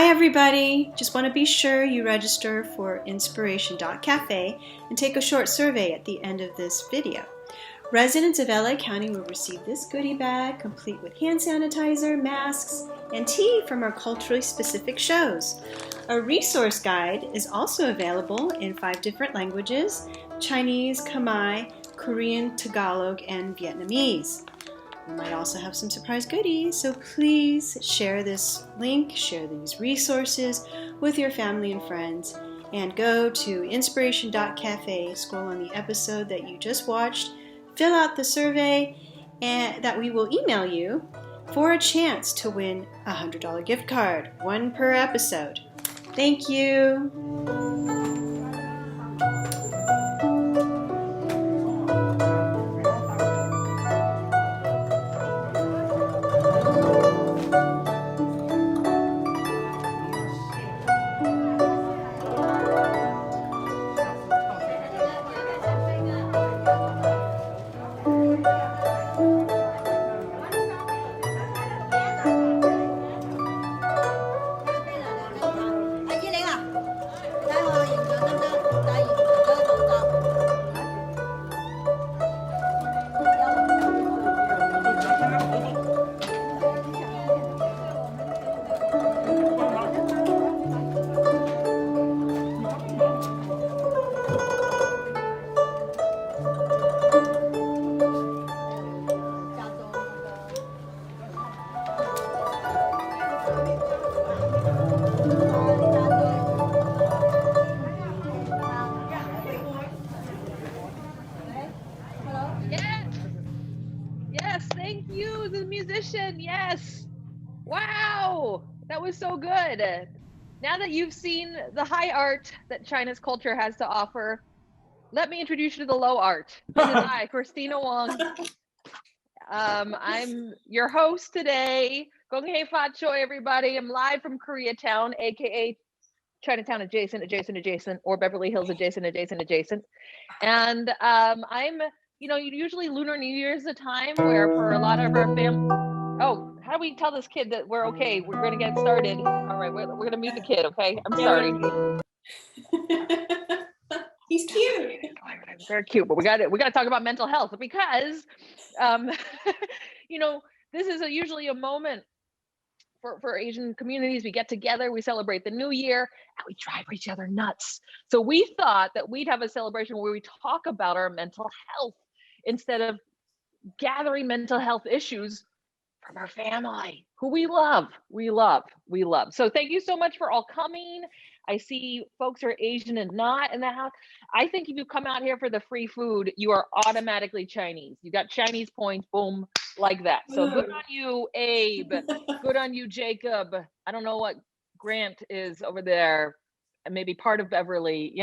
Hi everybody! Just want to be sure you register for inspiration.cafe and take a short survey at the end of this video. Residents of LA County will receive this goodie bag complete with hand sanitizer, masks, and tea from our culturally specific shows. A resource guide is also available in 5 different languages: Chinese, Khmer, Korean, Tagalog, and Vietnamese. We might also have some surprise goodies, so please share this link, share these resources with your family and friends, and go to inspiration.cafe, scroll on the episode that you just watched, fill out the survey and that we will email you for a chance to win a $100 gift card, one per episode. Thank you. Thank you, the musician. Yes. Wow. That was so good. Now that you've seen the high art that China's culture has to offer, let me introduce you to the low art. It is I, Kristina Wong. I'm your host today. Gong hei fa choi, everybody. I'm live from Koreatown, aka Chinatown adjacent, or Beverly Hills adjacent. And I'm, usually Lunar New Year's is a time where for a lot of our family. Oh, how do we tell this kid that we're okay? We're going to get started. All right, we're going to mute the kid, okay? I'm sorry. He's cute. Very cute, but we got to talk about mental health because, this is usually a moment for Asian communities. We get together, we celebrate the new year, and we drive each other nuts. So we thought that we'd have a celebration where we talk about our mental health instead of gathering mental health issues from our family, who we love. So thank you so much for all coming. I see folks are Asian and not in the house. I think if you come out here for the free food, you are automatically Chinese. You got Chinese points, boom, like that. So good on you, Abe. Good on you, Jacob. I don't know what Grant is over there, maybe part of Beverly,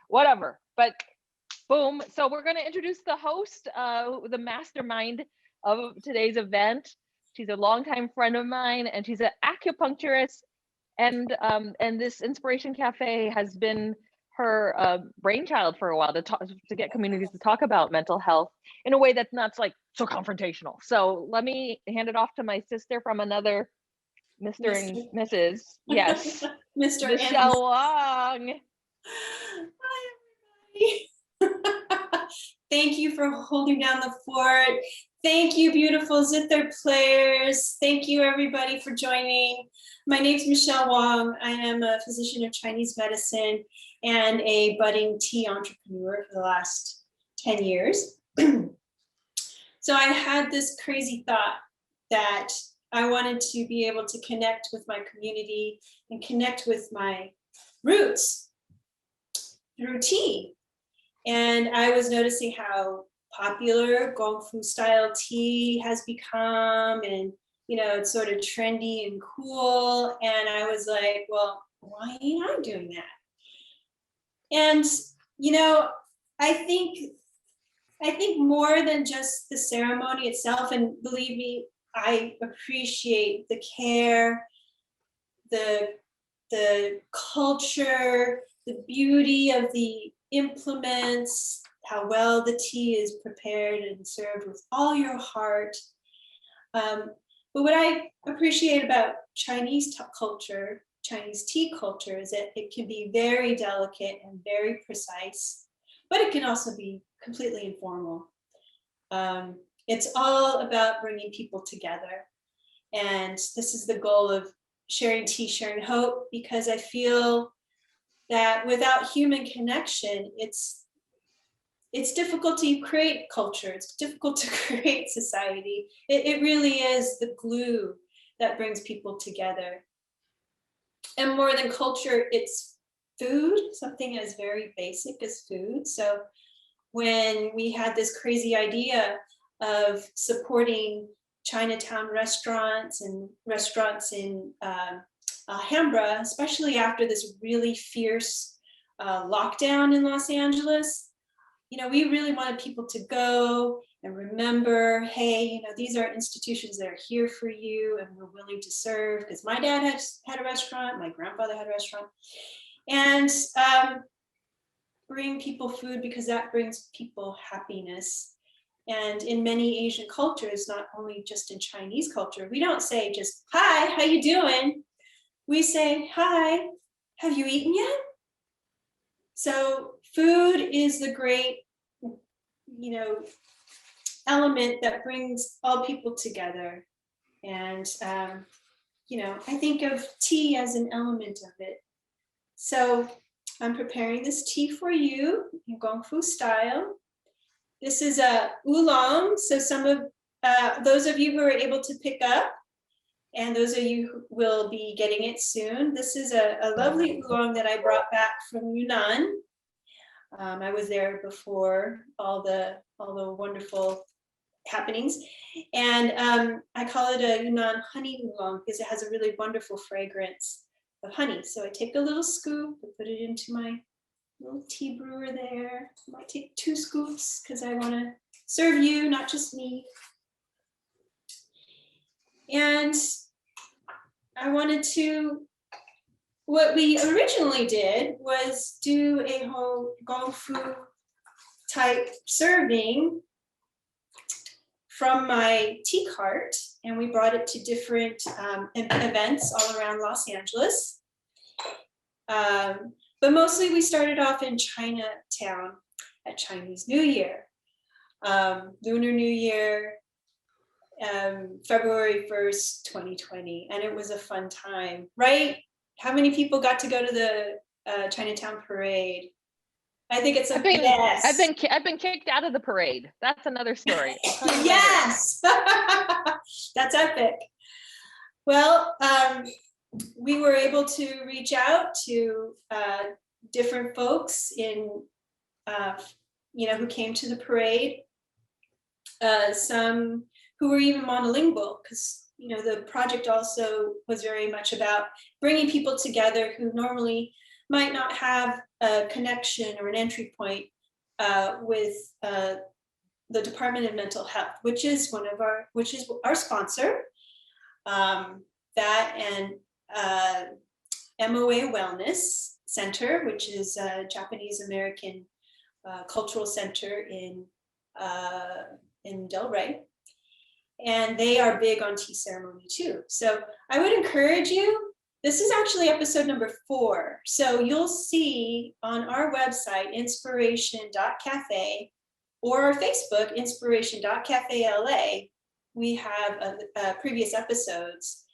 whatever. But boom. So we're going to introduce the host, the mastermind of today's event. She's a longtime friend of mine, and she's an acupuncturist. And this Inspiration Cafe has been her brainchild for a while to get communities to talk about mental health in a way that's not like so confrontational. So let me hand it off to my sister from another Mr. and Mrs. Yes, Mr. Michelle Wong. Hi, everybody. Thank you for holding down the fort. Thank you, beautiful zither players. Thank you, everybody, for joining. My name is Michelle Wong. I am a physician of Chinese medicine and a budding tea entrepreneur for the last 10 years. So I had this crazy thought that I wanted to be able to connect with my community and connect with my roots through tea. And I was noticing how popular Gong Fu style tea has become, and it's sort of trendy and cool. And I was like, well, why ain't I doing that? And I think more than just the ceremony itself, and believe me, I appreciate the care, the culture, the beauty of the implements, how well the tea is prepared and served with all your heart. But what I appreciate about Chinese culture Chinese tea culture is that it can be very delicate and very precise, but it can also be completely informal. It's all about bringing people together. And this is the goal of sharing tea, sharing hope, because I feel that without human connection, it's difficult to create culture. It's difficult to create society. It really is the glue that brings people together. And more than culture, it's food, something as very basic as food. So when we had this crazy idea of supporting Chinatown restaurants and restaurants in Alhambra, especially after this really fierce lockdown in Los Angeles, we really wanted people to go and remember, hey, these are institutions that are here for you and we're willing to serve, because my dad had a restaurant, my grandfather had a restaurant, and bring people food, because that brings people happiness. And in many Asian cultures, not only just in Chinese culture, we don't say just, hi, how you doing? We say, hi, have you eaten yet? So food is the great, element that brings all people together. And, I think of tea as an element of it. So I'm preparing this tea for you in Gong Fu style. This is a oolong. So some of those of you who are able to pick up, and those of you who will be getting it soon, this is a lovely oolong that I brought back from Yunnan. I was there before all the wonderful happenings, and I call it a Yunnan honey oolong because it has a really wonderful fragrance of honey. So I take a little scoop and put it into my little tea brewer there. I might take 2 scoops because I want to serve you, not just me. And I wanted to, what we originally did was do a whole Gong Fu type serving from my tea cart, and we brought it to different events all around Los Angeles. But mostly we started off in Chinatown at Chinese New Year, Lunar New Year, February 1st, 2020. And it was a fun time, right? How many people got to go to the Chinatown parade? I think it's a yes. I've been kicked out of the parade. That's another story. Yes, that's epic. Well, we were able to reach out to different folks in, who came to the parade. Some who were even monolingual, because the project also was very much about bringing people together who normally might not have a connection or an entry point with the Department of Mental Health, which is our sponsor. That and MOA Wellness Center, which is a Japanese American cultural center in Del Rey. And they are big on tea ceremony too. So I would encourage you, this is actually episode number 4. So you'll see on our website, inspiration.cafe, or our Facebook, inspiration.cafe.la, we have previous episodes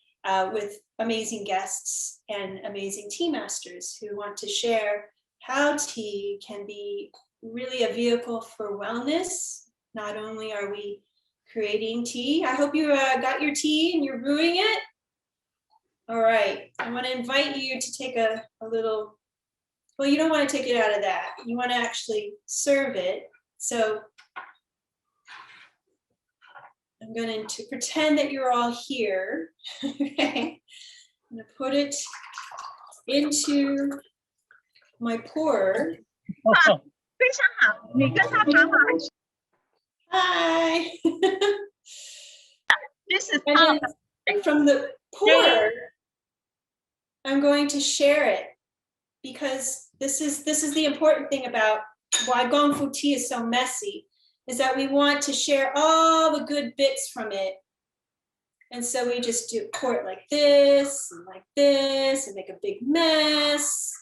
with amazing guests and amazing tea masters who want to share how tea can be really a vehicle for wellness. Not only are we creating tea, I hope you got your tea and you're brewing it. All right, I want to invite you to take a little, well, you don't want to take it out of that. You want to actually serve it. So I'm going to pretend that you're all here. Okay, I'm going to put it into my pourer. Hi. This is and then from the pourer, I'm going to share it, because this is the important thing about why Gong Fu tea is so messy, is that we want to share all the good bits from it And so we just pour it like this and make a big mess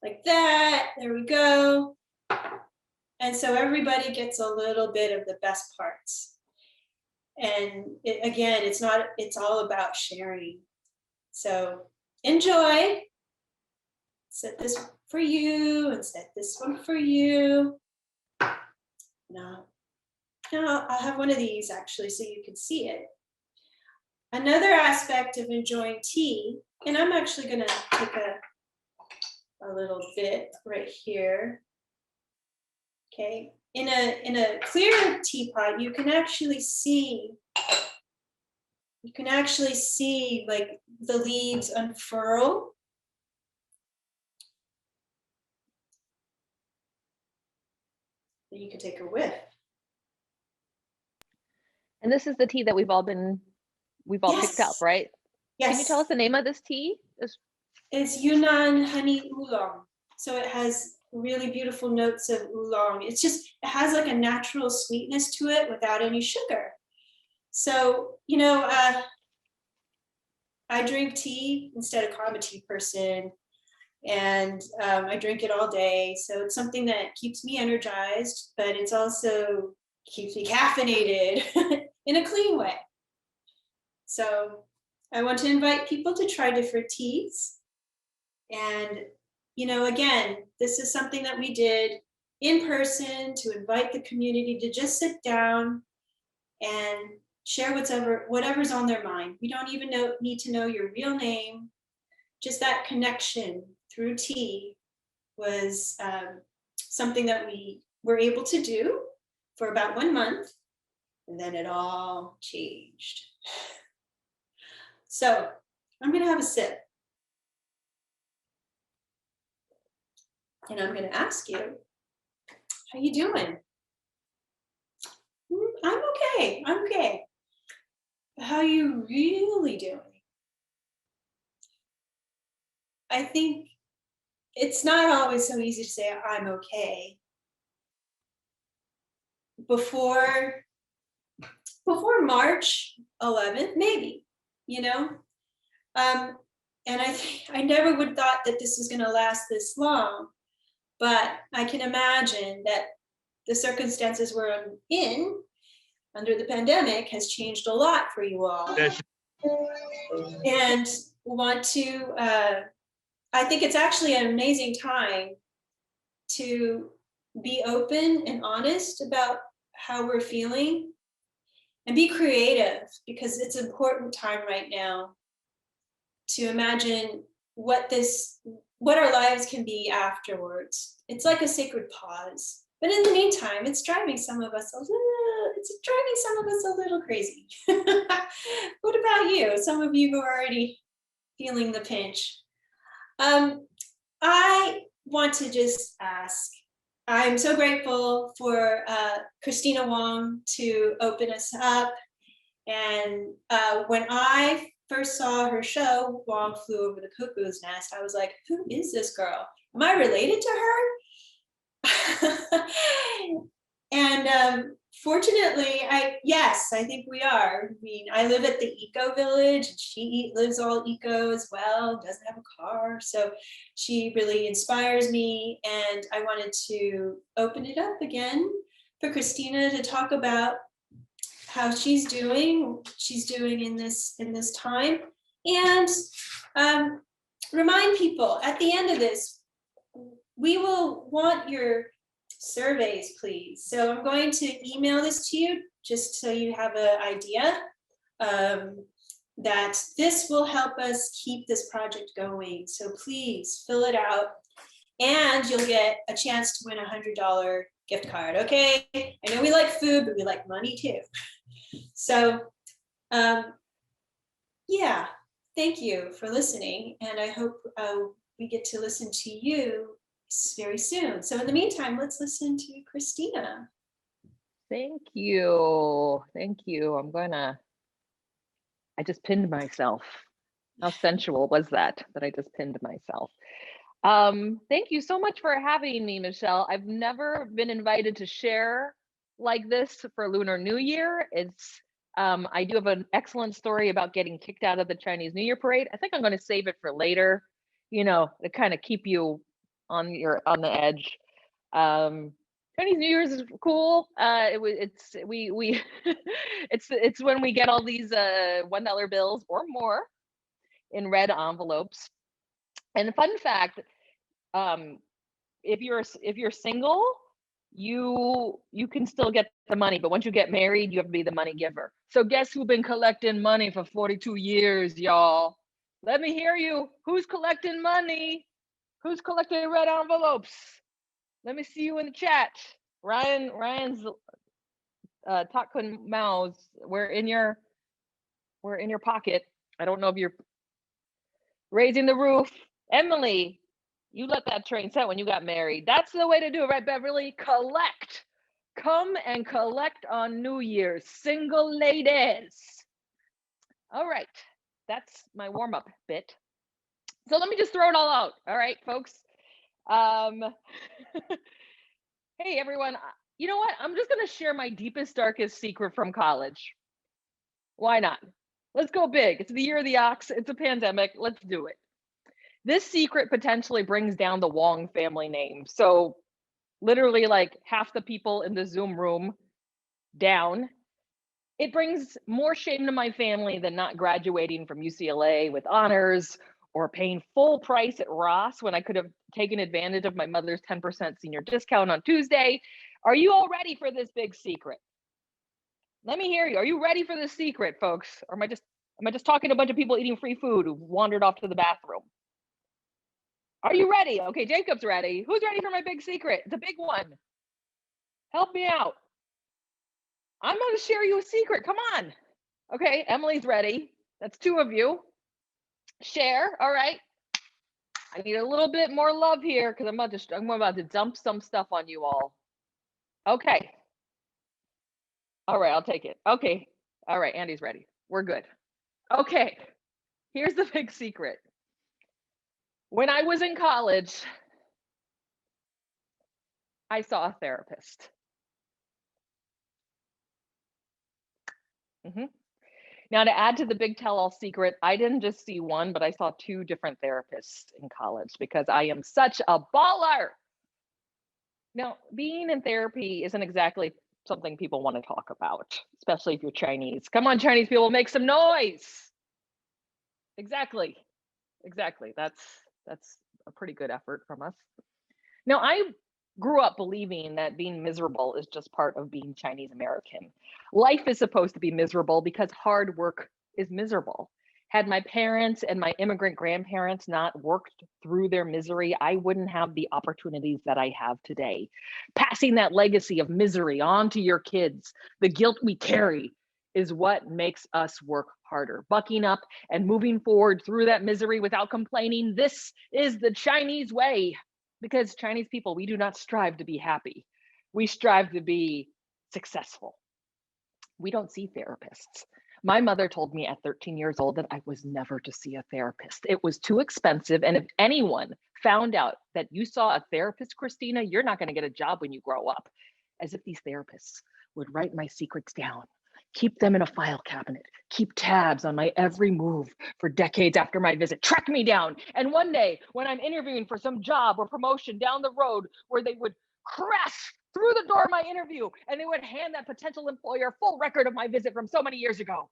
like that. There we go. And so everybody gets a little bit of the best parts. And again, it's all about sharing. So enjoy. Set this for you and set this one for you. Now I'll have one of these actually so you can see it. Another aspect of enjoying tea, and I'm actually gonna take a little bit right here. Okay, in a clear teapot, you can actually see like the leaves unfurl. You can take a whiff. And this is the tea that we've all picked up, right? Yes. Can you tell us the name of this tea? It's Yunnan honey oolong. So it has really beautiful notes of oolong. It has like a natural sweetness to it without any sugar. So, I drink tea instead of coffee. I'm a tea person, and I drink it all day. So it's something that keeps me energized, but it's also keeps me caffeinated in a clean way. So I want to invite people to try different teas. And, again, this is something that we did in person to invite the community to just sit down and share whatever's on their mind. We don't even need to know your real name. Just that connection through tea was something that we were able to do for about 1 month, and then it all changed. So I'm going to have a sip. And I'm going to ask you, how you doing? I'm okay. How are you really doing? I think it's not always so easy to say I'm okay. Before March 11th, maybe, and I never would thought that this was going to last this long, but I can imagine that the circumstances we're in under the pandemic has changed a lot for you all. And want to, I think it's actually an amazing time to be open and honest about how we're feeling and be creative, because it's an important time right now to imagine what our lives can be afterwards. It's like a sacred pause. But in the meantime, it's driving some of us a little crazy. What about you? Some of you who are already feeling the pinch. I want to just ask, I'm so grateful for Kristina Wong to open us up. And when I first saw her show, Wong Flew Over the Cuckoo's Nest, I was like, who is this girl? Am I related to her? And fortunately, yes, I think we are. I mean, I live at the eco village, and she lives all eco as well, doesn't have a car. So she really inspires me. And I wanted to open it up again for Kristina to talk about how she's doing in this time. And remind people at the end of this, we will want your surveys, please. So I'm going to email this to you just so you have an idea that this will help us keep this project going. So please fill it out, and you'll get a chance to win a $100 gift card. Okay, I know we like food, but we like money too. So yeah, thank you for listening, and I hope we get to listen to you very soon. So in the meantime, let's listen to Kristina. Thank you. I just pinned myself. How sensual was that I just pinned myself? Thank you so much for having me, Michelle. I've never been invited to share like this for Lunar New Year. It's I do have an excellent story about getting kicked out of the Chinese New Year parade. I think I'm going to save it for later, to kind of keep you on the edge. Chinese New Year's is cool. It's we it's when we get all these $1 bills or more in red envelopes. And a fun fact, if you're single, you can still get the money, but once you get married, you have to be the money giver. So guess who's been collecting money for 42 years, y'all? Let me hear you. Who's collecting money? Who's collecting red envelopes? Let me see you in the chat. Ryan's Takun Mao's. We're in your pocket. I don't know if you're raising the roof. Emily, you let that train set when you got married. That's the way to do it, right, Beverly? Collect. Come and collect on New Year's, single ladies. All right, that's my warm-up bit. So let me just throw it all out. All right, folks. Hey, everyone. You know what? I'm just going to share my deepest, darkest secret from college. Why not? Let's go big. It's the year of the ox. It's a pandemic. Let's do it. This secret potentially brings down the Wong family name. So literally like half the people in the Zoom room down. It brings more shame to my family than not graduating from UCLA with honors or paying full price at Ross when I could have taken advantage of my mother's 10% senior discount on Tuesday. Are you all ready for this big secret? Let me hear you. Are you ready for this secret, folks? Or am I just talking to a bunch of people eating free food who wandered off to the bathroom? Are you ready? Okay, Jacob's ready. Who's ready for my big secret? It's a big one. Help me out. I'm going to share you a secret. Come on. Okay, Emily's ready. That's 2 of you. Share. All right. I need a little bit more love here because I'm about to dump some stuff on you all. Okay. All right, I'll take it. Okay. All right, Andy's ready. We're good. Okay. Here's the big secret. When I was in college, I saw a therapist. Now, to add to the big tell-all secret, I didn't just see one, but I saw 2 different therapists in college because I am such a baller. Now, being in therapy isn't exactly something people want to talk about, especially if you're Chinese. Come on, Chinese people, make some noise. Exactly. That's a pretty good effort from us. Now, I grew up believing that being miserable is just part of being Chinese American. Life is supposed to be miserable because hard work is miserable. Had my parents and my immigrant grandparents not worked through their misery, I wouldn't have the opportunities that I have today. Passing that legacy of misery on to your kids, the guilt we carry, is what makes us work harder. Bucking up and moving forward through that misery without complaining. This is the Chinese way. Because Chinese people, we do not strive to be happy. We strive to be successful. We don't see therapists. My mother told me at 13 years old that I was never to see a therapist. It was too expensive. And if anyone found out that you saw a therapist, Kristina, you're not going to get a job when you grow up. As if these therapists would write my secrets down, keep them in a file cabinet, keep tabs on my every move for decades after my visit, track me down. And one day when I'm interviewing for some job or promotion down the road where they would crash through the door of my interview and they would hand that potential employer a full record of my visit from so many years ago.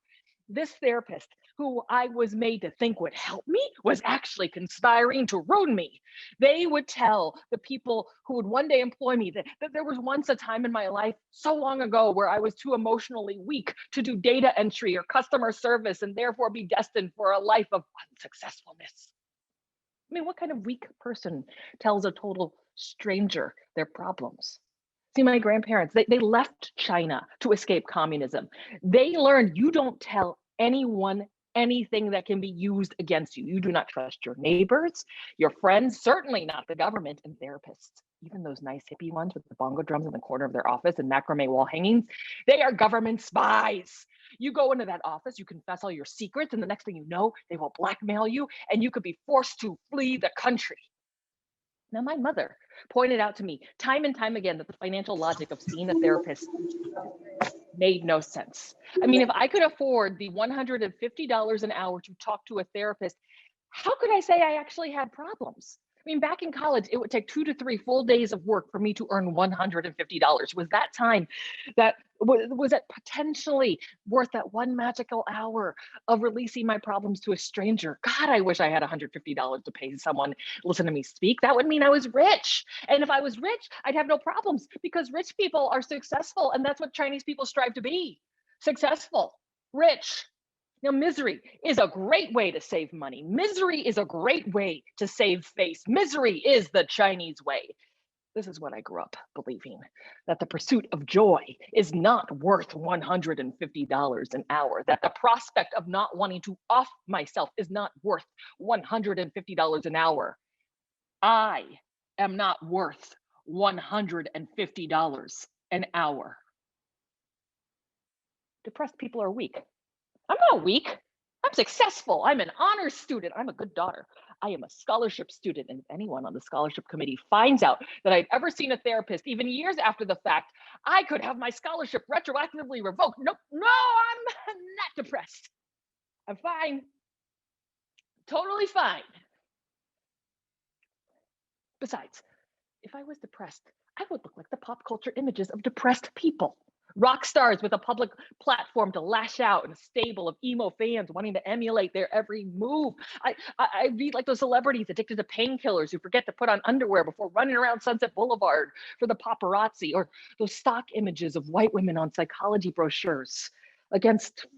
This therapist, who I was made to think would help me, was actually conspiring to ruin me. They would tell the people who would one day employ me that there was once a time in my life so long ago where I was too emotionally weak to do data entry or customer service and therefore be destined for a life of unsuccessfulness. I mean, what kind of weak person tells a total stranger their problems? See, my grandparents, they left China to escape communism. They learned you don't tell anyone anything that can be used against you. You do not trust your neighbors, your friends, certainly not the government, and therapists. Even those nice hippie ones with the bongo drums in the corner of their office and macrame wall hangings, they are government spies. You go into that office, you confess all your secrets, and the next thing you know, they will blackmail you, and you could be forced to flee the country. Now, my mother pointed out to me time and time again that the financial logic of seeing a therapist made no sense. I mean, if I could afford the $150 an hour to talk to a therapist, how could I say I actually had problems? I mean, back in college, it would take 2 to 3 full days of work for me to earn $150. Was that time that was that potentially worth that one magical hour of releasing my problems to a stranger? God, I wish I had $150 to pay someone listen to me speak. That would mean I was rich. And if I was rich, I'd have no problems because rich people are successful. And that's what Chinese people strive to be: successful, rich. Now, misery is a great way to save money. Misery is a great way to save face. Misery is the Chinese way. This is what I grew up believing, that the pursuit of joy is not worth $150 an hour, that the prospect of not wanting to off myself is not worth $150 an hour. I am not worth $150 an hour. Depressed people are weak. I'm not weak. I'm successful. I'm an honors student. I'm a good daughter. I am a scholarship student. And if anyone on the scholarship committee finds out that I've ever seen a therapist, even years after the fact, I could have my scholarship retroactively revoked. Nope, no, I'm not depressed. I'm fine. Totally fine. Besides, if I was depressed, I would look like the pop culture images of depressed people. Rock stars with a public platform to lash out, and a stable of emo fans wanting to emulate their every move. I read like those celebrities addicted to painkillers who forget to put on underwear before running around Sunset Boulevard for the paparazzi, or those stock images of white women on psychology brochures against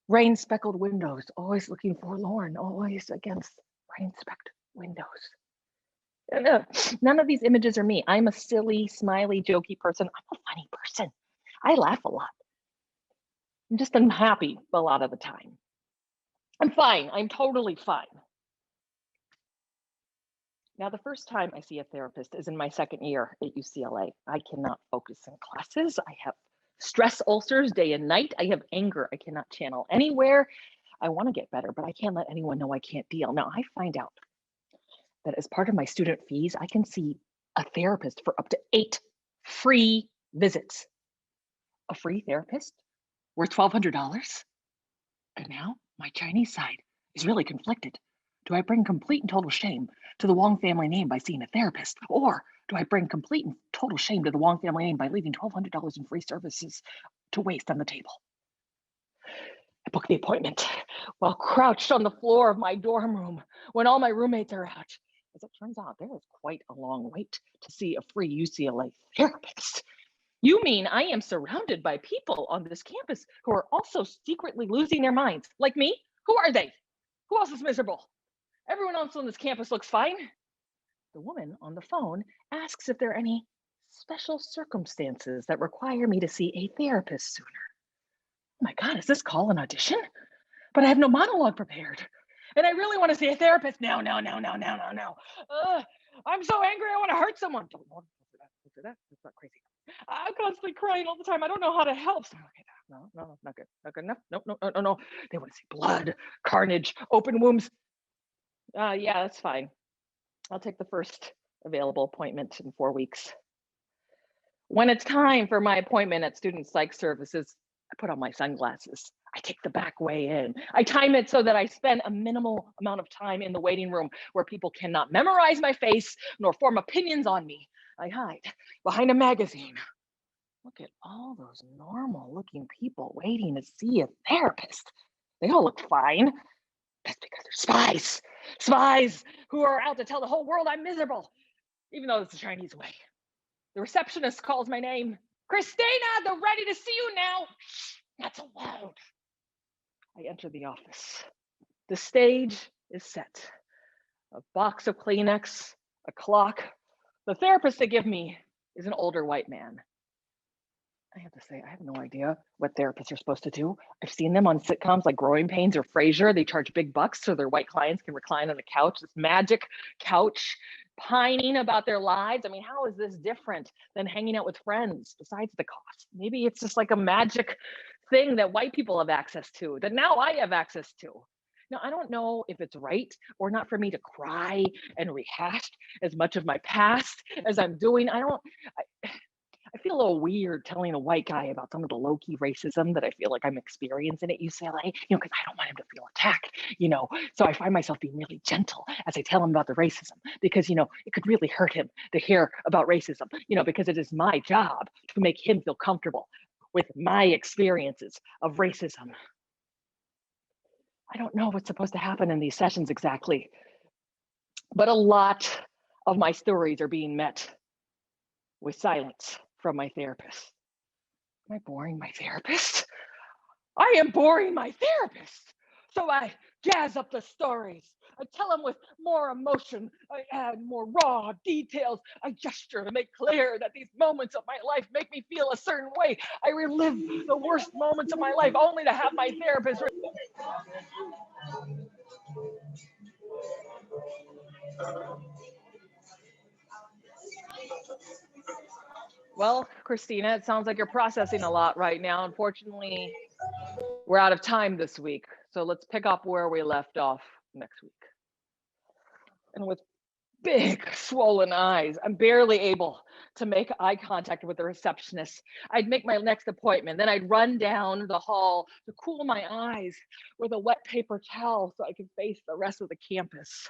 rain-speckled windows, always looking forlorn, always against rain-specked windows. None of these images are me. I'm a silly, smiley, jokey person. I'm a funny person. I laugh a lot. I'm just unhappy a lot of the time. I'm fine. I'm totally fine. Now, the first time I see a therapist is in my second year at UCLA. I cannot focus in classes. I have stress ulcers day and night. I have anger I cannot channel anywhere. I want to get better, but I can't let anyone know I can't deal. Now, I find out that as part of my student fees, I can see a therapist for up to 8 free visits. A free therapist worth $1,200? And now my Chinese side is really conflicted. Do I bring complete and total shame to the Wong family name by seeing a therapist? Or do I bring complete and total shame to the Wong family name by leaving $1,200 in free services to waste on the table? I booked the appointment while crouched on the floor of my dorm room when all my roommates are out. As it turns out, there is quite a long wait to see a free UCLA therapist. You mean I am surrounded by people on this campus who are also secretly losing their minds? Like me? Who are they? Who else is miserable? Everyone else on this campus looks fine. The woman on the phone asks if there are any special circumstances that require me to see a therapist sooner. Oh my God, is this call an audition? But I have no monologue prepared. And I really want to see a therapist. No. I'm so angry, I want to hurt someone. Don't do that. That's not crazy. I'm constantly crying all the time. I don't know how to help. So, okay, no, not good. Not good enough. No. They want to see blood, carnage, open wombs. Yeah, that's fine. I'll take the first available appointment in 4 weeks. When it's time for my appointment at Student Psych Services, I put on my sunglasses. I take the back way in. I time it so that I spend a minimal amount of time in the waiting room where people cannot memorize my face nor form opinions on me. I hide behind a magazine. Look at all those normal looking people waiting to see a therapist. They all look fine. That's because they're spies who are out to tell the whole world I'm miserable, even though it's the Chinese way. The receptionist calls my name. Kristina, they're ready to see you now. Not so loud. I enter the office. The stage is set. A box of Kleenex, a clock. The therapist they give me is an older white man. I have to say, I have no idea what therapists are supposed to do. I've seen them on sitcoms like Growing Pains or Frasier. They charge big bucks so their white clients can recline on the couch, this magic couch, pining about their lives. I mean, how is this different than hanging out with friends besides the cost? Maybe it's just like a magic thing that white people have access to, that now I have access to. Now, I don't know if it's right or not for me to cry and rehash as much of my past as I'm doing. I feel a little weird telling a white guy about some of the low key racism that I feel like I'm experiencing at UCLA, because I don't want him to feel attacked. So I find myself being really gentle as I tell him about the racism because, it could really hurt him to hear about racism, because it is my job to make him feel comfortable with my experiences of racism. I don't know what's supposed to happen in these sessions exactly, but a lot of my stories are being met with silence from my therapist. Am I boring my therapist? I am boring my therapist. So I jazz up the stories. I tell them with more emotion. I add more raw details. I gesture to make clear that these moments of my life make me feel a certain way. I relive the worst moments of my life only to have my therapist. Well, Kristina, it sounds like you're processing a lot right now. Unfortunately, we're out of time this week. So let's pick up where we left off next week. And with big swollen eyes, I'm barely able to make eye contact with the receptionist. I'd make my next appointment, then I'd run down the hall to cool my eyes with a wet paper towel so I could face the rest of the campus.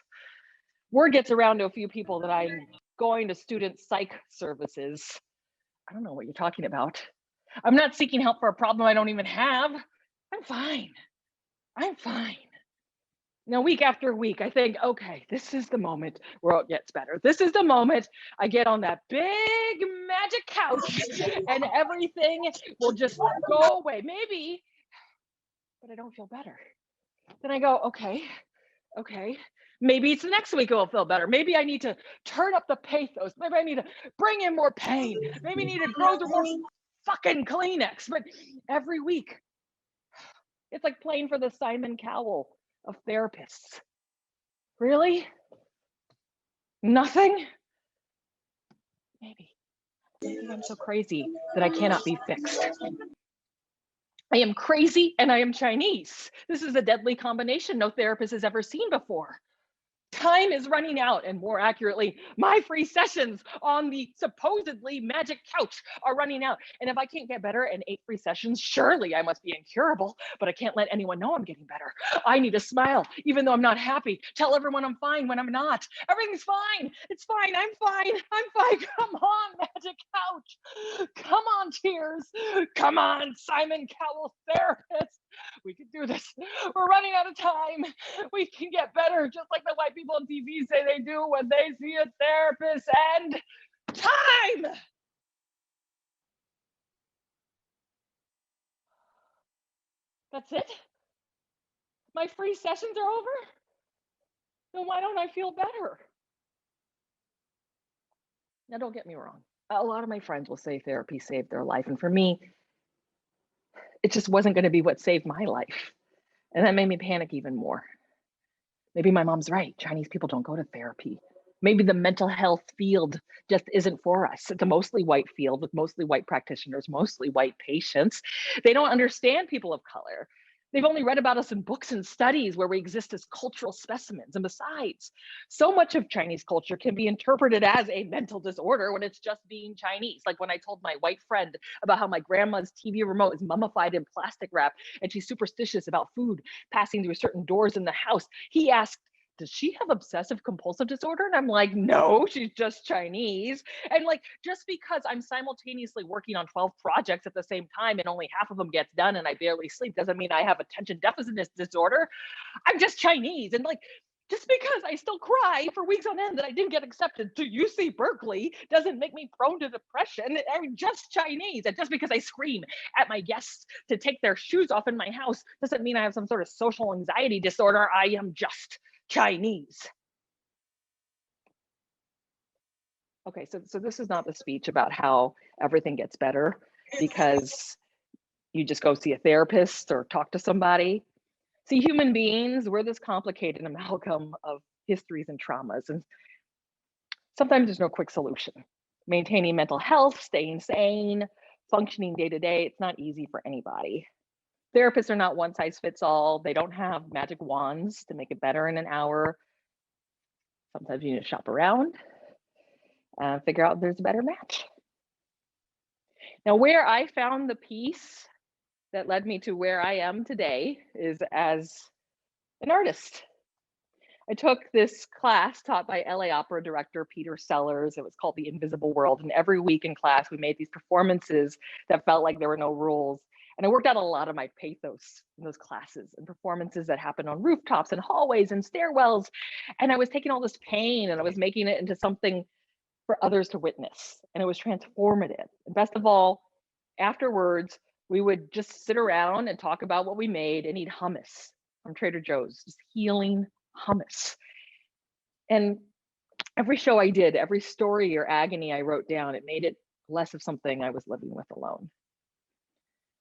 Word gets around to a few people that I'm going to student psych services. I don't know what you're talking about. I'm not seeking help for a problem I don't even have. I'm fine. I'm fine. Now, week after week, I think, okay, this is the moment where it gets better. This is the moment I get on that big magic couch and everything will just go away. Maybe, but I don't feel better. Then I go, okay. Maybe it's next week it will feel better. Maybe I need to turn up the pathos. Maybe I need to bring in more pain. Maybe I need to grow through more fucking Kleenex. But every week, it's like playing for the Simon Cowell of therapists. Really? Nothing? Maybe I'm so crazy that I cannot be fixed. I am crazy and I am Chinese. This is a deadly combination no therapist has ever seen before. Time is running out, and more accurately, my free sessions on the supposedly magic couch are running out. And if I can't get better in 8 free sessions, surely I must be incurable, but I can't let anyone know I'm getting better. I need to smile, even though I'm not happy. Tell everyone I'm fine when I'm not. Everything's fine. It's fine. I'm fine. I'm fine. Come on, magic couch. Come on, tears. Come on, Simon Cowell therapist. We can do this. We're running out of time. We can get better, just like the white people on TV say they do when they see a therapist. And time! That's it? My free sessions are over? Then why don't I feel better? Now, don't get me wrong. A lot of my friends will say therapy saved their life. And for me, it just wasn't going to be what saved my life. And that made me panic even more. Maybe my mom's right. Chinese people don't go to therapy. Maybe the mental health field just isn't for us. It's a mostly white field with mostly white practitioners, mostly white patients. They don't understand people of color. They've only read about us in books and studies where we exist as cultural specimens. And besides, so much of Chinese culture can be interpreted as a mental disorder when it's just being Chinese. Like when I told my white friend about how my grandma's TV remote is mummified in plastic wrap and she's superstitious about food passing through certain doors in the house. He asked, does she have obsessive compulsive disorder? And I'm like, no, she's just Chinese. And like, just because I'm simultaneously working on 12 projects at the same time and only half of them gets done and I barely sleep doesn't mean I have attention deficit disorder. I'm just Chinese. And like, just because I still cry for weeks on end that I didn't get accepted to UC Berkeley doesn't make me prone to depression. I'm just Chinese. And just because I scream at my guests to take their shoes off in my house doesn't mean I have some sort of social anxiety disorder. I am just Chinese. Okay, so this is not the speech about how everything gets better because you just go see a therapist or talk to somebody. See, human beings, we're this complicated amalgam of histories and traumas, and sometimes there's no quick solution. Maintaining mental health, staying sane, functioning day to day, it's not easy for anybody. Therapists are not one size fits all. They don't have magic wands to make it better in an hour. Sometimes you need to shop around and figure out if there's a better match. Now, where I found the piece that led me to where I am today is as an artist. I took this class taught by LA Opera director Peter Sellers. It was called The Invisible World. And every week in class, we made these performances that felt like there were no rules. And I worked out a lot of my pathos in those classes and performances that happened on rooftops and hallways and stairwells. And I was taking all this pain and I was making it into something for others to witness. And it was transformative. And best of all, afterwards, we would just sit around and talk about what we made and eat hummus from Trader Joe's, just healing hummus. And every show I did, every story or agony I wrote down, it made it less of something I was living with alone.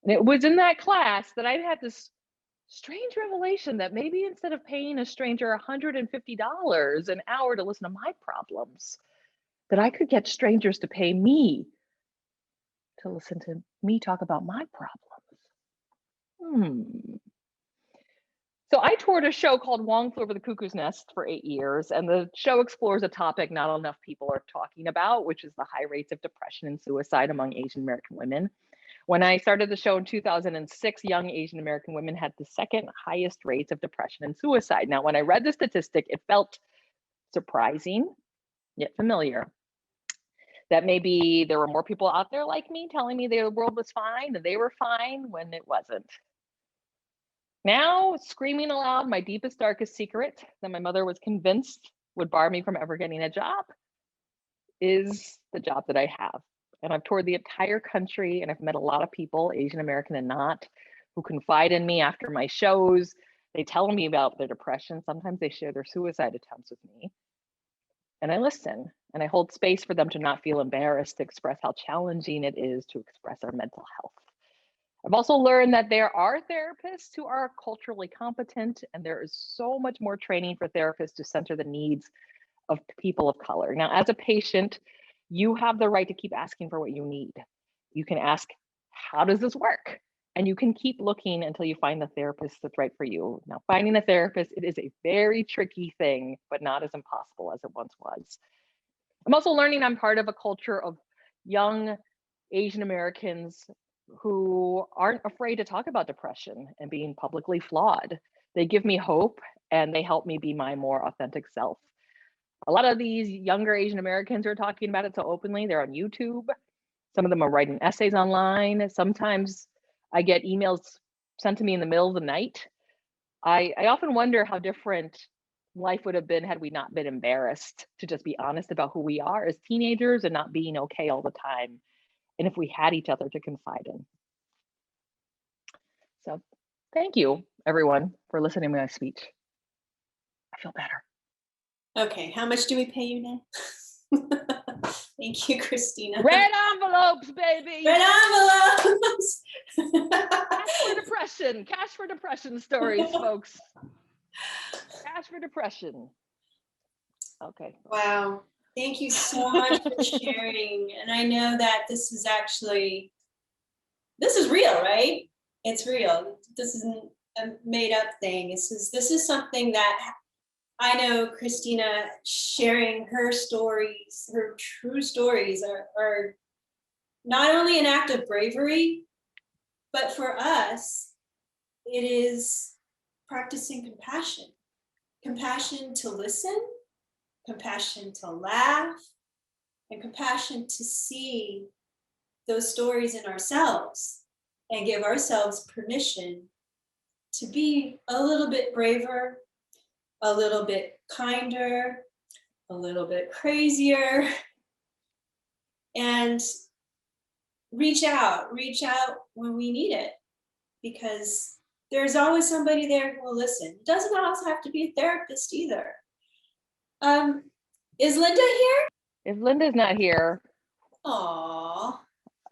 And it was in that class that I had this strange revelation that maybe instead of paying a stranger $150 an hour to listen to my problems, that I could get strangers to pay me to listen to me talk about my problems. So I toured a show called Wong Flew Over the Cuckoo's Nest for 8 years, and the show explores a topic not enough people are talking about, which is the high rates of depression and suicide among Asian American women. When I started the show in 2006, young Asian American women had the second highest rates of depression and suicide. Now, when I read the statistic, it felt surprising, yet familiar. That maybe there were more people out there like me telling me the world was fine and they were fine when it wasn't. Now, screaming aloud my deepest, darkest secret that my mother was convinced would bar me from ever getting a job is the job that I have. And I've toured the entire country and I've met a lot of people, Asian American and not, who confide in me after my shows. They tell me about their depression. Sometimes they share their suicide attempts with me. And I listen and I hold space for them to not feel embarrassed to express how challenging it is to express our mental health. I've also learned that there are therapists who are culturally competent, and there is so much more training for therapists to center the needs of people of color. Now, as a patient, you have the right to keep asking for what you need. You can ask, how does this work? And you can keep looking until you find the therapist that's right for you. Now, finding a therapist, it is a very tricky thing, but not as impossible as it once was. I'm also learning I'm part of a culture of young Asian Americans who aren't afraid to talk about depression and being publicly flawed. They give me hope and they help me be my more authentic self. A lot of these younger Asian Americans are talking about it so openly. They're on YouTube. Some of them are writing essays online. Sometimes I get emails sent to me in the middle of the night. I often wonder how different life would have been had we not been embarrassed to just be honest about who we are as teenagers and not being okay all the time. And if we had each other to confide in. So thank you, everyone, for listening to my speech. I feel better. Okay, how much do we pay you now? Thank you, Kristina. Red envelopes, baby. Red envelopes. Cash for depression stories, folks. Cash for depression. Okay. Wow. Thank you so much for sharing. And I know that this is real, right? It's real. This isn't a made up thing. This is something that I know Kristina sharing her stories, her true stories are not only an act of bravery, but for us, it is practicing compassion. Compassion to listen, compassion to laugh, and compassion to see those stories in ourselves and give ourselves permission to be a little bit braver, a little bit kinder, a little bit crazier, and reach out when we need it, because there's always somebody there who will listen. It doesn't also have to be a therapist either. Is Linda here? If Linda's not here, Aww.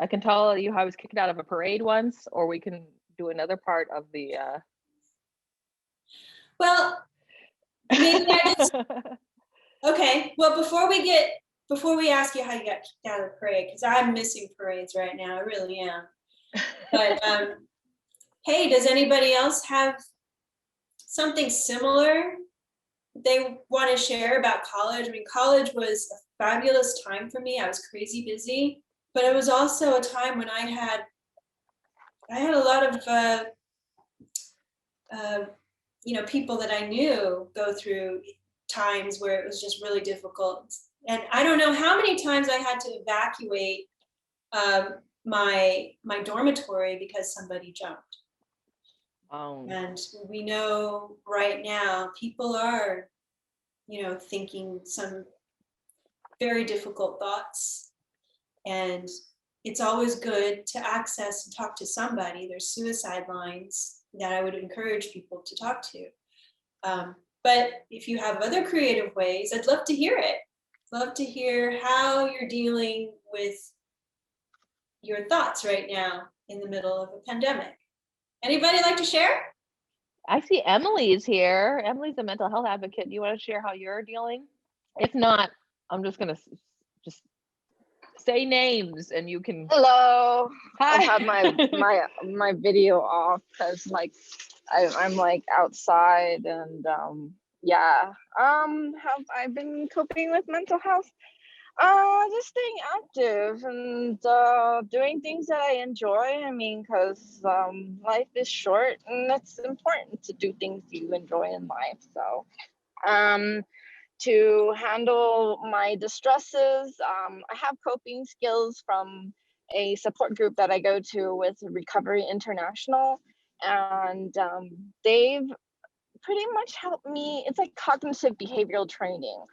I can tell you how I was kicked out of a parade once, or we can do another part of the. Well, maybe I just. Okay. Well, before we ask you how you got kicked out of the parade, because I'm missing parades right now. I really am. But hey, does anybody else have something similar they want to share about college? I mean, college was a fabulous time for me. I was crazy busy, but it was also a time when I had a lot of uh, people that I knew go through times where it was just really difficult. And I don't know how many times I had to evacuate my dormitory because somebody jumped. And we know right now people are, thinking some very difficult thoughts. And it's always good to access and talk to somebody. There's suicide lines that I would encourage people to talk to. But if you have other creative ways, I'd love to hear it. Love to hear how you're dealing with your thoughts right now in the middle of a pandemic. Anybody like to share? I see Emily's here. Emily's a mental health advocate. Do you want to share how you're dealing? If not, I'm just gonna just say names and you can. Hello. Hi. I have my video off because like I'm like outside and yeah. Have I been coping with mental health? Just staying active and doing things that I enjoy. I mean, because life is short and it's important to do things you enjoy in life. So to handle my distresses, I have coping skills from a support group that I go to with Recovery International, and they've pretty much helped me. It's like cognitive behavioral training.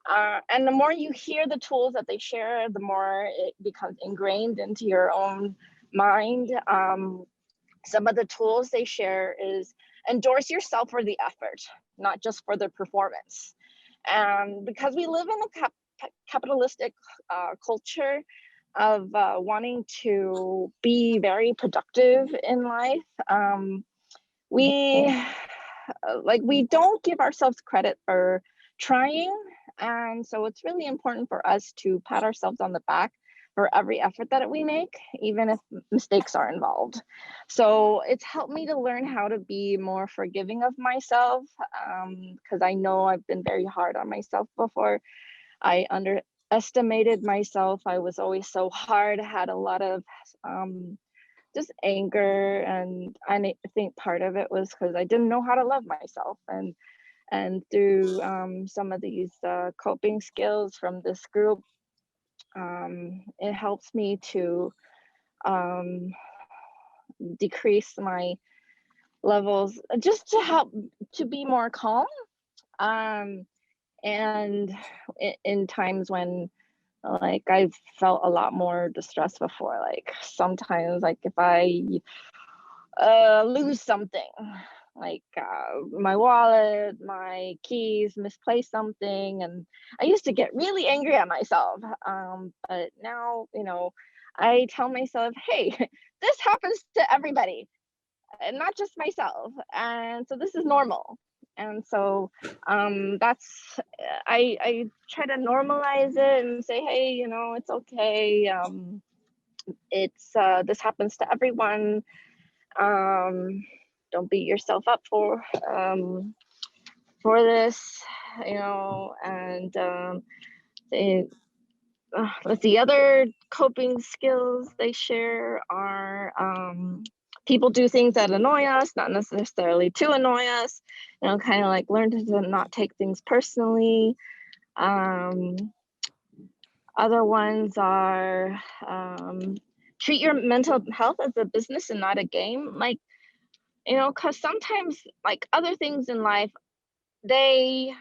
And the more you hear the tools that they share, the more it becomes ingrained into your own mind. Some of the tools they share is endorse yourself for the effort, not just for the performance. And because we live in a capitalistic culture of wanting to be very productive in life, we we don't give ourselves credit for trying. And so it's really important for us to pat ourselves on the back for every effort that we make, even if mistakes are involved. So it's helped me to learn how to be more forgiving of myself, because I know I've been very hard on myself before. I underestimated myself. I was always so hard, had a lot of just anger, and I think part of it was because I didn't know how to love myself. And through some of these coping skills from this group, it helps me to decrease my levels, just to help to be more calm. And in times when like I've felt a lot more distressed before, like sometimes like if I lose something, like my wallet, my keys, misplace something, and I used to get really angry at myself, but now I tell myself, hey, this happens to everybody and not just myself, and so this is normal. And so that's I try to normalize it and say, hey, it's okay. It's this happens to everyone. Don't beat yourself up for this, and let's see, other coping skills they share are people do things that annoy us, not necessarily to annoy us, kind of like learn to not take things personally. Other ones are treat your mental health as a business and not a game. Like, because sometimes like other things in life, they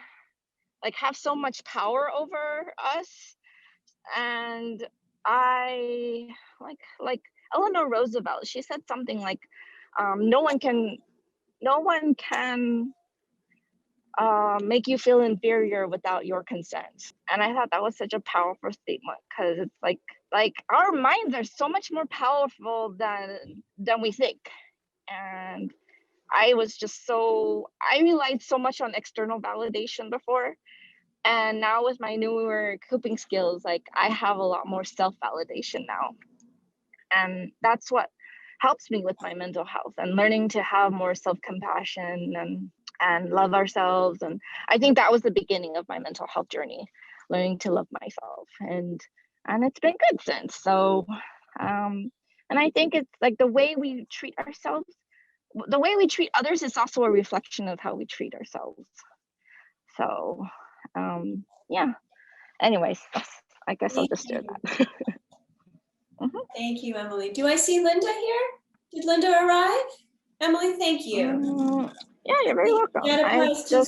like have so much power over us. And I like Eleanor Roosevelt, she said something like, no one can make you feel inferior without your consent. And I thought that was such a powerful statement, because it's like our minds are so much more powerful than we think. And I relied so much on external validation before. And now with my newer coping skills, like I have a lot more self-validation now. And that's what helps me with my mental health and learning to have more self-compassion and love ourselves. And I think that was the beginning of my mental health journey, learning to love myself, and it's been good since. So and I think it's like the way we treat ourselves, the way we treat others is also a reflection of how we treat ourselves. So yeah, anyways, I guess I'll just do that. Thank you, Emily. Do I see Linda here? Did Linda arrive? Emily, thank you. Yeah, you're very welcome. That applies to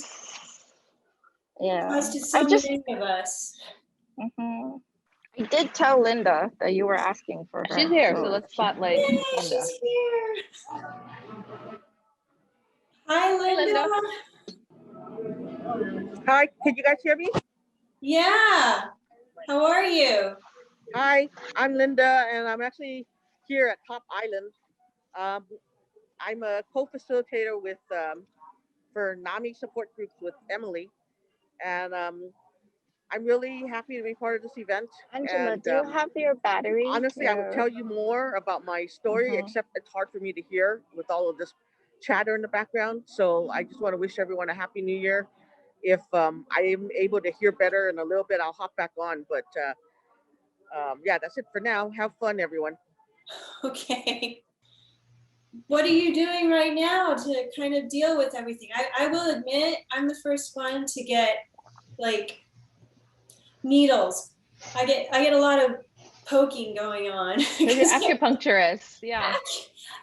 so many of us. I did tell Linda that you were asking for her. She's here, so let's spotlight Yay, Linda. she's here. Hi, Linda. Hi, can you guys hear me? Yeah. How are you? Hi, I'm Linda, and I'm actually here at Top Island. I'm a co-facilitator with for NAMI support groups with Emily, and I'm really happy to be part of this event. Angela, and, do you have your battery? Honestly, I would tell you more about my story, except it's hard for me to hear with all of this chatter in the background. So I just want to wish everyone a happy new year. If I am able to hear better in a little bit, I'll hop back on. But yeah, that's it for now. Have fun, everyone. Okay. What are you doing right now to kind of deal with everything? I will admit, I'm the first one to get like needles. I get a lot of poking going on. You're acupuncturist, yeah.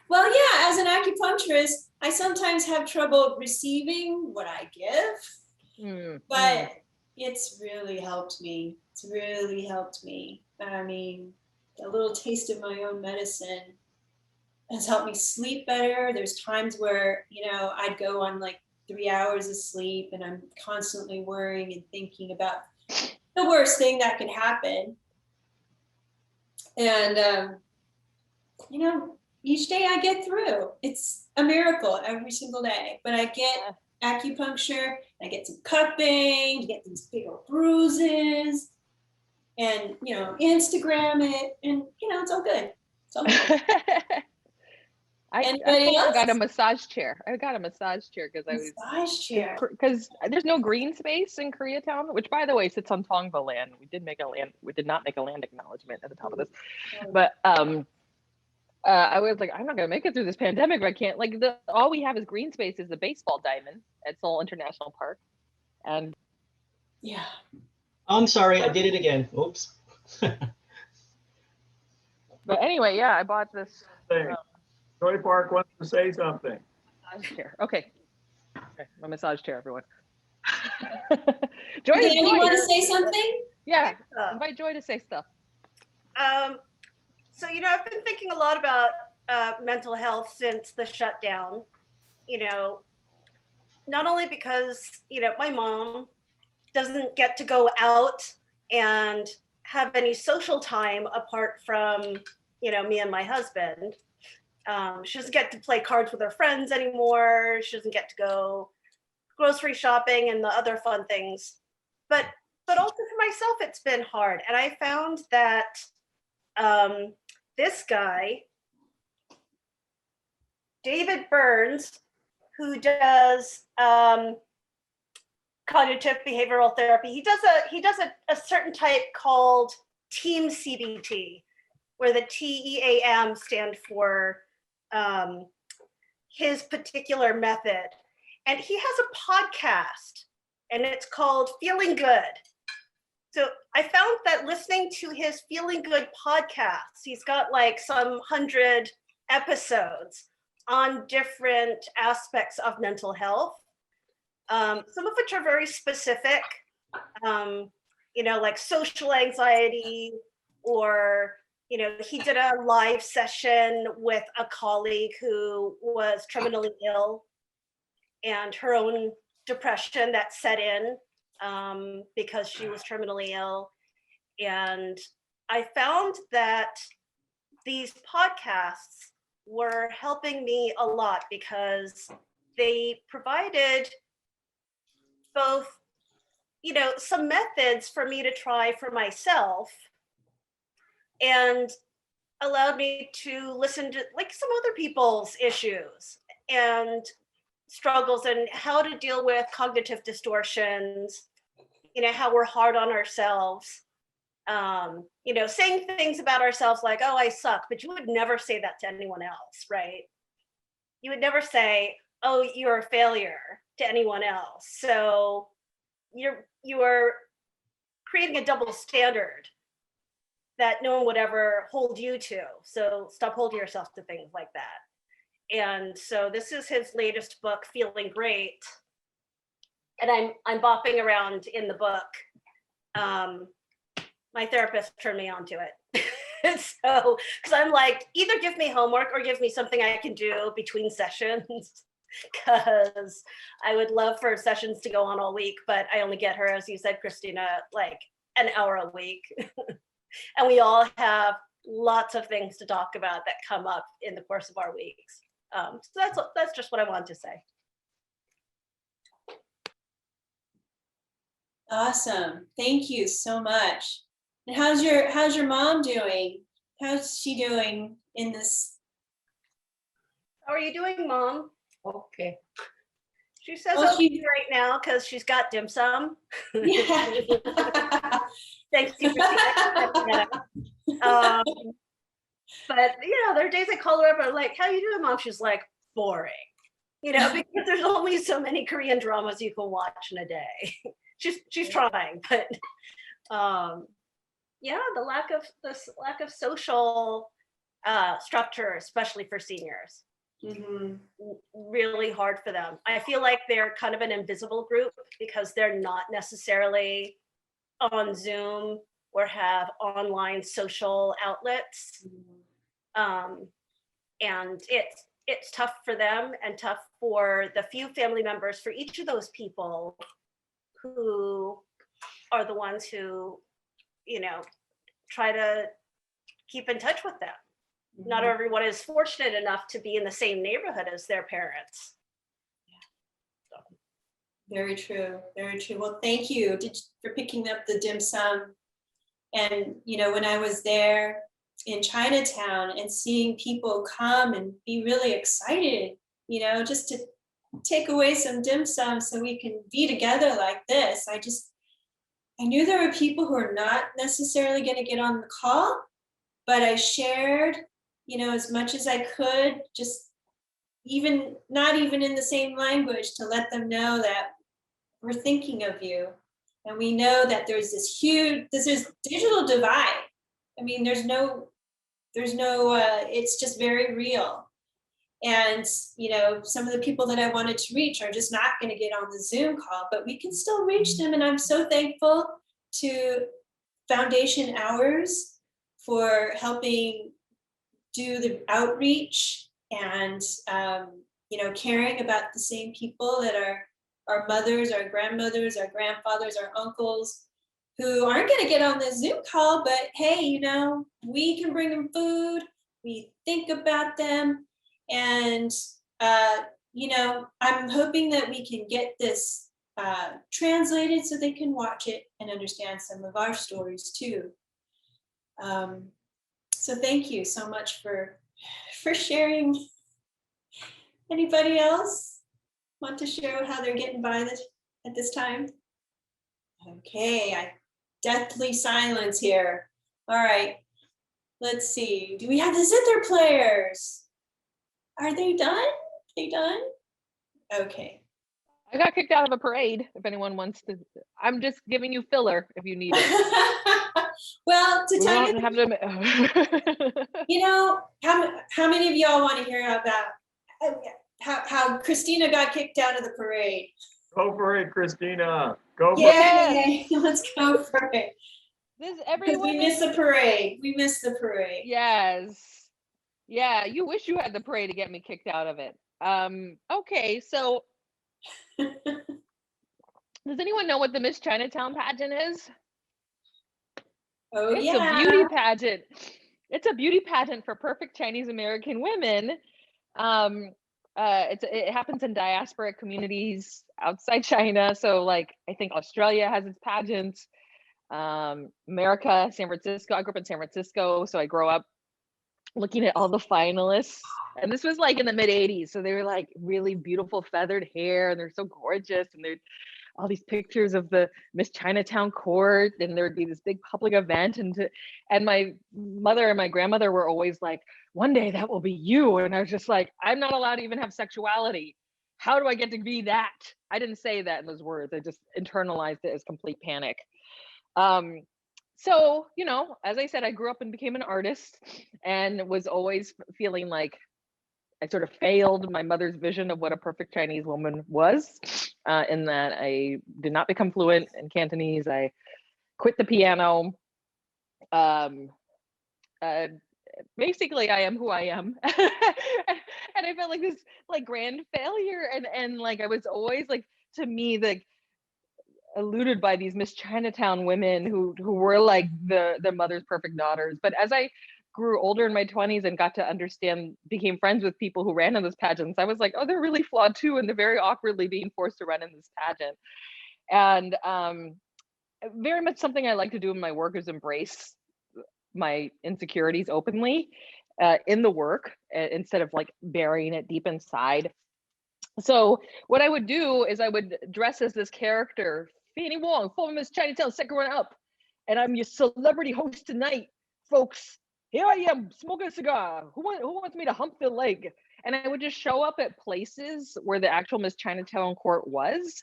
Well, yeah, as an acupuncturist, I sometimes have trouble receiving what I give, but it's really helped me. It's really helped me. I mean, a little taste of my own medicine has helped me sleep better. There's times where, I'd go on like 3 hours of sleep and I'm constantly worrying and thinking about the worst thing that could happen. And, each day I get through. It's a miracle every single day, but I get acupuncture, I get some cupping, you get these big old bruises, and, Instagram it, and, it's all good. It's all good. I got a massage chair. I got a massage chair because there's no green space in Koreatown, which, by the way, sits on Tongva land. We did not make a land acknowledgement at the top of this, but I was like, I'm not gonna make it through this pandemic if I can't. Like, all we have is green space is the baseball diamond at Seoul International Park, and yeah. I'm sorry, I did it again. Oops. But anyway, yeah, I bought this. Joy Park wants to say something. Massage chair. Okay, my massage chair, everyone. Joy, you want to say something? Yeah, invite Joy to say stuff. So, I've been thinking a lot about mental health since the shutdown, not only because, my mom doesn't get to go out and have any social time apart from, me and my husband. She doesn't get to play cards with her friends anymore. She doesn't get to go grocery shopping and the other fun things. But also for myself, it's been hard. And I found that this guy, David Burns, who does cognitive behavioral therapy, he does a certain type called Team CBT, where the TEAM stand for his particular method. And he has a podcast, and it's called Feeling Good. So I found that listening to his Feeling Good podcast, he's got like some 100 episodes on different aspects of mental health, some of which are very specific, like social anxiety, or, he did a live session with a colleague who was terminally ill and her own depression that set in because she was terminally ill. And I found that these podcasts were helping me a lot because they provided both, some methods for me to try for myself, and allowed me to listen to like some other people's issues and struggles and how to deal with cognitive distortions, how we're hard on ourselves. Saying things about ourselves like, oh, I suck, but you would never say that to anyone else, right? You would never say, oh, you're a failure to anyone else. So you are creating a double standard that no one would ever hold you to. So stop holding yourself to things like that. And so this is his latest book, Feeling Great. And I'm bopping around in the book. My therapist turned me on to it. So, because I'm like, either give me homework or give me something I can do between sessions. Because I would love for sessions to go on all week, but I only get her, as you said, Kristina, like an hour a week. And we all have lots of things to talk about that come up in the course of our weeks. So that's just what I wanted to say. Awesome. Thank you so much. And how's your mom doing? How's she doing in this? How are you doing, Mom? Okay. She says Oh, okay right now because she's got dim sum. Yeah. Thanks to Kristina. But there are days I call her up and I'm like, how you doing, Mom? She's like, boring. Because there's only so many Korean dramas you can watch in a day. She's trying, but the lack of social structure, especially for seniors, really hard for them. I feel like they're kind of an invisible group because they're not necessarily on Zoom or have online social outlets. And it's tough for them and tough for the few family members for each of those people who are the ones who, try to keep in touch with them. Not everyone is fortunate enough to be in the same neighborhood as their parents. Very true. Very true. Well, thank you for picking up the dim sum. And, when I was there in Chinatown and seeing people come and be really excited, just to take away some dim sum so we can be together like this. I knew there were people who are not necessarily going to get on the call, but I shared, as much as I could, just not even in the same language, to let them know that we're thinking of you. And we know that there's this digital divide. I mean, there's no, it's just very real. And, some of the people that I wanted to reach are just not going to get on the Zoom call, but we can still reach them. And I'm so thankful to Foundation Hours for helping do the outreach and, caring about the same people that are our mothers, our grandmothers, our grandfathers, our uncles, who aren't going to get on the Zoom call, but hey, we can bring them food. We think about them. And, I'm hoping that we can get this translated so they can watch it and understand some of our stories too. So thank you so much for sharing. Anybody else want to share how they're getting by at this time? Okay, deathly silence here. All right, let's see. Do we have the zither players? Are they done? Okay. I got kicked out of a parade. If anyone wants to, I'm just giving you filler if you need it. Well, to tell you, how many of y'all want to hear about how Kristina got kicked out of the parade? Go for it, Kristina. Go for Yay! Let's go for it. Because we miss the parade. We miss the parade. Yes. Yeah, you wish you had the parade to get me kicked out of it. Okay, so does anyone know what the Miss Chinatown pageant is? Oh, it's a beauty pageant. It's a beauty pageant for perfect Chinese American women. It happens in diasporic communities outside China. So I think Australia has its pageants. America, San Francisco. I grew up in San Francisco, so I grew up looking at all the finalists. And this was like in the mid 80s. So they were like really beautiful feathered hair and they're so gorgeous. And they're all these pictures of the Miss Chinatown court. And there would be this big public event. And my mother and my grandmother were always like, one day that will be you. And I was just like, I'm not allowed to even have sexuality. How do I get to be that? I didn't say that in those words. I just internalized it as complete panic. So, you know, as I said, I grew up and became an artist and was always feeling like I sort of failed my mother's vision of what a perfect Chinese woman was, in that I did not become fluent in Cantonese. I quit the piano. Basically, I am who I am. And I felt like this like grand failure. And like, I was always like, to me, like, eluded by these Miss Chinatown women who were like their mother's perfect daughters. But as I grew older in my 20s and got to understand, became friends with people who ran in those pageants, I was like, oh, they're really flawed too, and they're very awkwardly being forced to run in this pageant. And very much something I like to do in my work is embrace my insecurities openly in the work, instead of like burying it deep inside. So what I would do is I would dress as this character, Fanny Wong, former Miss Chinatown, second run up, and I'm your celebrity host tonight, folks. Here I am, smoking a cigar. Who wants me to hump their leg? And I would just show up at places where the actual Miss Chinatown court was,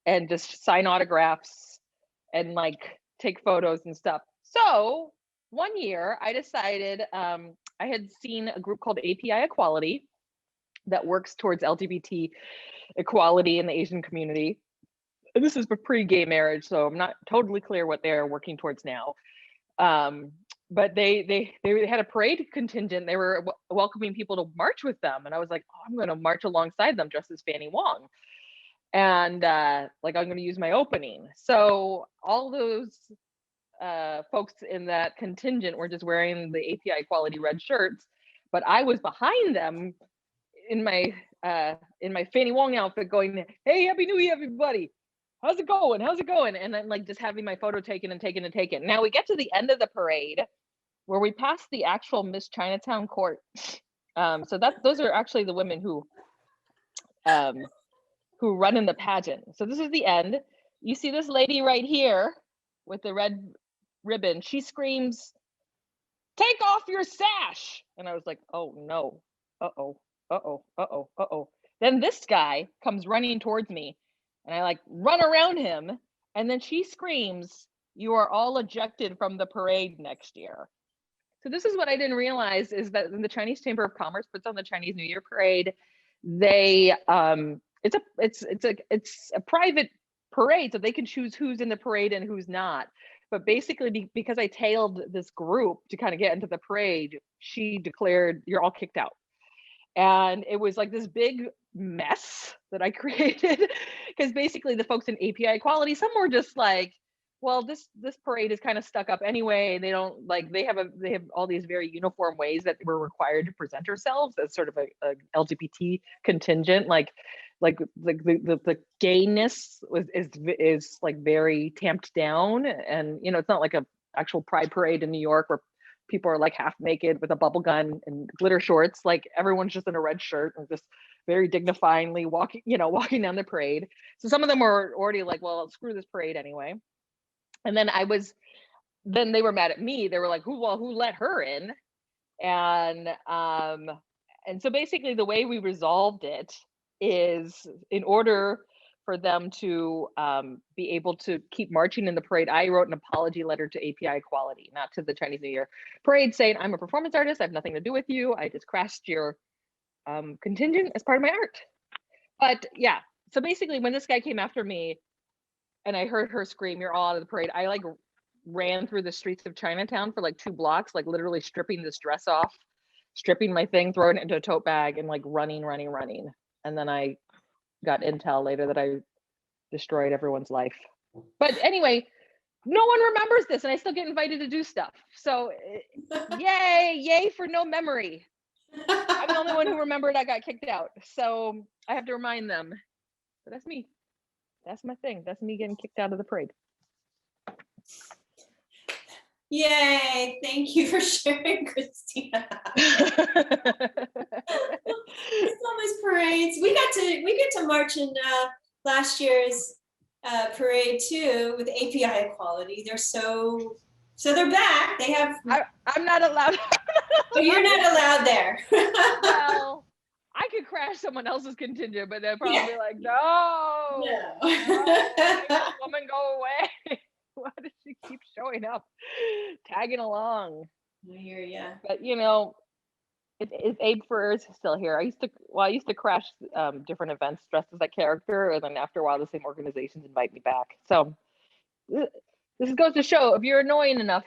and just sign autographs and like take photos and stuff. So one year I decided, I had seen a group called API Equality that works towards LGBT equality in the Asian community. And this is for pre-gay marriage, so I'm not totally clear what they're working towards now. But they had a parade contingent. They were welcoming people to march with them, and I was like, oh, I'm going to march alongside them dressed as Fanny Wong, and like I'm going to use my opening. So all those folks in that contingent were just wearing the API Equality red shirts, but I was behind them in my Fanny Wong outfit going, hey, happy new year, everybody. How's it going? How's it going? And then like just having my photo taken and taken and taken. Now we get to the end of the parade where we pass the actual Miss Chinatown court. So those are actually the women who run in the pageant. So this is the end. You see this lady right here with the red ribbon. She screams, take off your sash. And I was like, oh no, uh-oh. Then this guy comes running towards me and I like run around him. And then she screams, you are all ejected from the parade next year. So this is what I didn't realize, is that when the Chinese Chamber of Commerce puts on the Chinese New Year parade, they it's a private parade, so they can choose who's in the parade and who's not. But basically, because I tailed this group to kind of get into the parade, she declared, you're all kicked out. And it was like this big mess that I created, because basically the folks in API Equality, some were just like, well, this parade is kind of stuck up anyway. They don't like, they have all these very uniform ways that we're required to present ourselves as sort of a LGBT contingent, like the gayness is like very tamped down. And you know, it's not like a actual pride parade in New York where people are like half naked with a bubble gun and glitter shorts. Like everyone's just in a red shirt and just very dignifyingly walking down the parade. So some of them were already like, well, screw this parade anyway. And then then they were mad at me. They were like, who let her in? And so basically the way we resolved it is, in order for them to be able to keep marching in the parade, I wrote an apology letter to API Equality, not to the Chinese New Year parade, saying, I'm a performance artist. I have nothing to do with you. I just crashed your contingent as part of my art. But yeah, so basically when this guy came after me and I heard her scream, you're all out of the parade, I like ran through the streets of Chinatown for like 2 blocks, like literally stripping this dress off, stripping my thing, throwing it into a tote bag, and like running. And then I got intel later that I destroyed everyone's life. But anyway, no one remembers this, and I still get invited to do stuff. So yay for no memory. I'm the only one who remembered I got kicked out. So I have to remind them. But that's me. That's my thing. That's me getting kicked out of the parade. Yay, thank you for sharing, Kristina. It's always parades. We get to march in last year's parade too with API equality. They're back. They have. I'm not allowed. So you're not allowed there. Well, I could crash someone else's contingent, but they'd probably be like, no, make this woman go away. Why does she keep showing up, tagging along? I hear ya. But you know, Ep.4 is still here. I used to crash different events dressed as that character, and then after a while, the same organizations invite me back. So this goes to show, if you're annoying enough,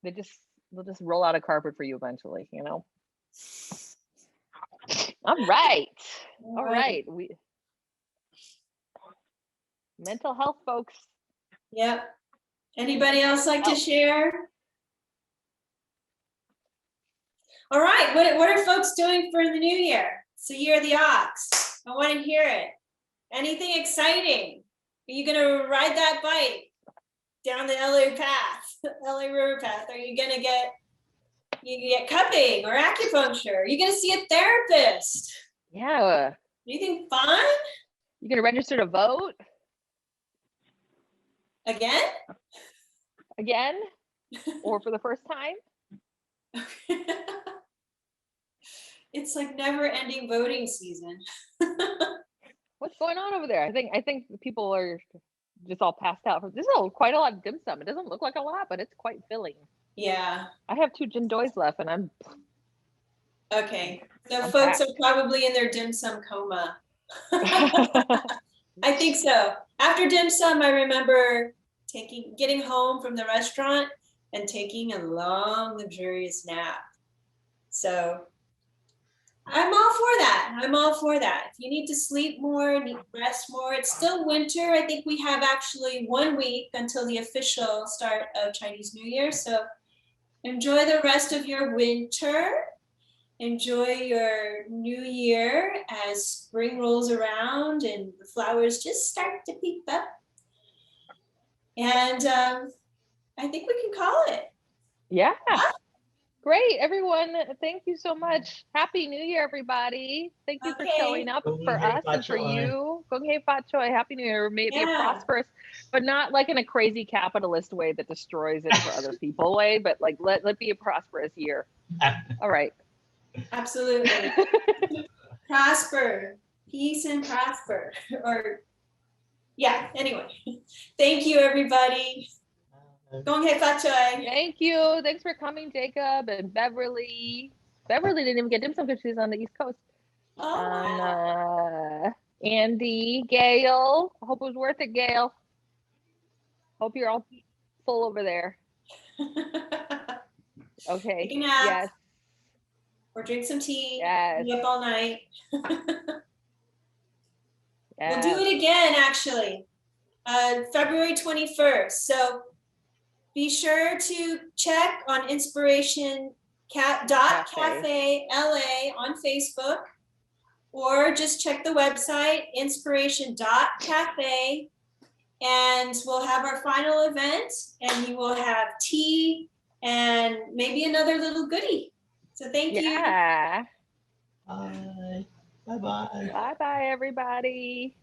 they'll just roll out a carpet for you eventually. You know. All right. We mental health, folks. Yep. Anybody else like to share? All right. What are folks doing for the new year? It's the year of the ox. I want to hear it. Anything exciting? Are you gonna ride that bike down the LA path, LA River path? Are you gonna get cupping or acupuncture? Are you gonna see a therapist? Yeah. Anything fun? You gonna register to vote? Again? Or for the first time? It's like never-ending voting season. What's going on over there? I think the people are just all passed out. This is quite a lot of dim sum. It doesn't look like a lot, but it's quite filling. Yeah. I have 2 gin doys left, and I'm okay. So I'm folks packed. are probably in their dim sum coma. I think so. After dim sum, I remember getting home from the restaurant and taking a long, luxurious nap. So I'm all for that. If you need to sleep more, need to rest more, it's still winter. I think we have actually 1 week until the official start of Chinese New Year. So enjoy the rest of your winter. Enjoy your new year as spring rolls around and the flowers just start to peep up. And I think we can call it. Yeah. Great, everyone. Thank you so much. Happy New Year, everybody. Thank you for showing up for us and for you. Gong hei fat choi. Happy New Year. May it be a prosperous, but not like in a crazy capitalist way that destroys it for other people way, but like let be a prosperous year. All right. Absolutely. Prosper. Peace and prosper. Or yeah, anyway. Thank you, everybody. Gong hei fat choi. Thank you. Thanks for coming, Jacob and Beverly. Beverly didn't even get dim sum because she's on the East Coast. Oh, Andy, Gail. I hope it was worth it, Gail. Hope you're all full over there. Okay. Take a nap. Yes. Or drink some tea. Yes. Be up all night. Yes. We'll do it again, actually. February 21st. So be sure to check on inspiration.cafe LA on Facebook, or just check the website inspiration.cafe, and we'll have our final event, and you will have tea and maybe another little goodie. So thank you. Yeah. Bye. Bye-bye. Bye-bye, everybody.